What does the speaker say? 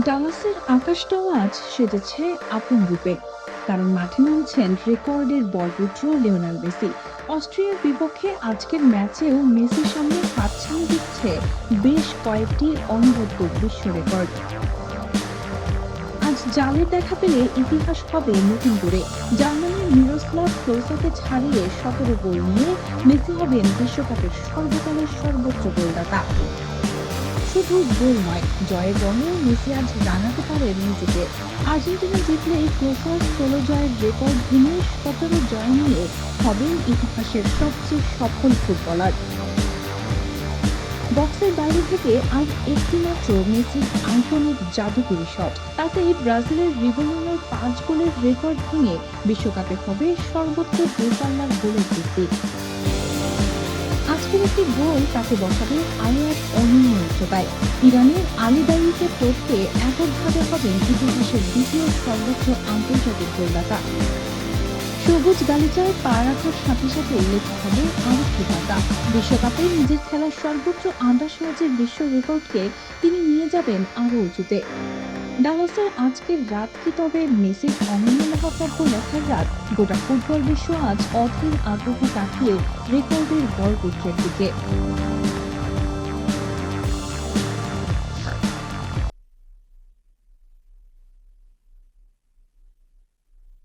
ডালাসের আকাশটাও আজ সেজেছে আপন রূপে, কারণ মাঠে নামছেন রেকর্ডের বরপুত্র লিওনেল মেসি। অস্ট্রিয়ার বিপক্ষে আজকের ম্যাচেও মেসির সামনে হাতছানি দিচ্ছে বেশ কয়েকটি অনবদ্য বিশ্ব রেকর্ড। আজ জালের দেখা পেলে ইতিহাস হবে নতুন করে। জার্মানির মিরোস্লাভ ক্লোসাকে ছাড়িয়ে 17 গোল নিয়ে মেসি হবেন বিশ্বকাপের সর্বকালের সর্বোচ্চ গোলদাতা। শুধু গোল নয়, জয়ের রঙেও মেসি আজ রাঙাতে পারেন নিজেকে। আর্জেন্টিনা জিতলেই ক্লোসার 16 জয়ের রেকর্ড ভেঙে 17 জয় নিয়ে হবেন ইতিহাসের সবচেয়ে সফল ফুটবলার। বক্সের বাইরে থেকে আর একটি মাত্র মেসির আইকনিক জাদুকরি শট, তাতেই ব্রাজিলের রিভেলুনোর 5 গোলের রেকর্ড ভেঙে বিশ্বকাপে হবে সর্বোচ্চ দূরপাল্লার গোলের কীর্তি। আজকের একটি গোল তাকে বসাবে আরও এক অনন্য উচ্চতায়। ইরানের আলী দায়িকে পড়তে এককভাবে হবেন ইতিহাসের দ্বিতীয় সর্বোচ্চ আন্তর্জাতিক গোলদাতা। সবুজ গালিচায় পা রাখার সাথে সাথে লেখা হবে আরেকটি পাতা। বিশ্বকাপে নিজের খেলার সর্বোচ্চ 28 ম্যাচের বিশ্ব রেকর্ডকে তিনি নিয়ে যাবেন আরও উঁচুতে। ডালাসের আজকের রাত কি তবে মেসির অনন্য মহাকাব্য লেখার রাত? গোটা ফুটবল বিশ্ব আজ অধীর আগ্রহ তাকিয়ে রেকর্ডের বরপুত্রের দিকে।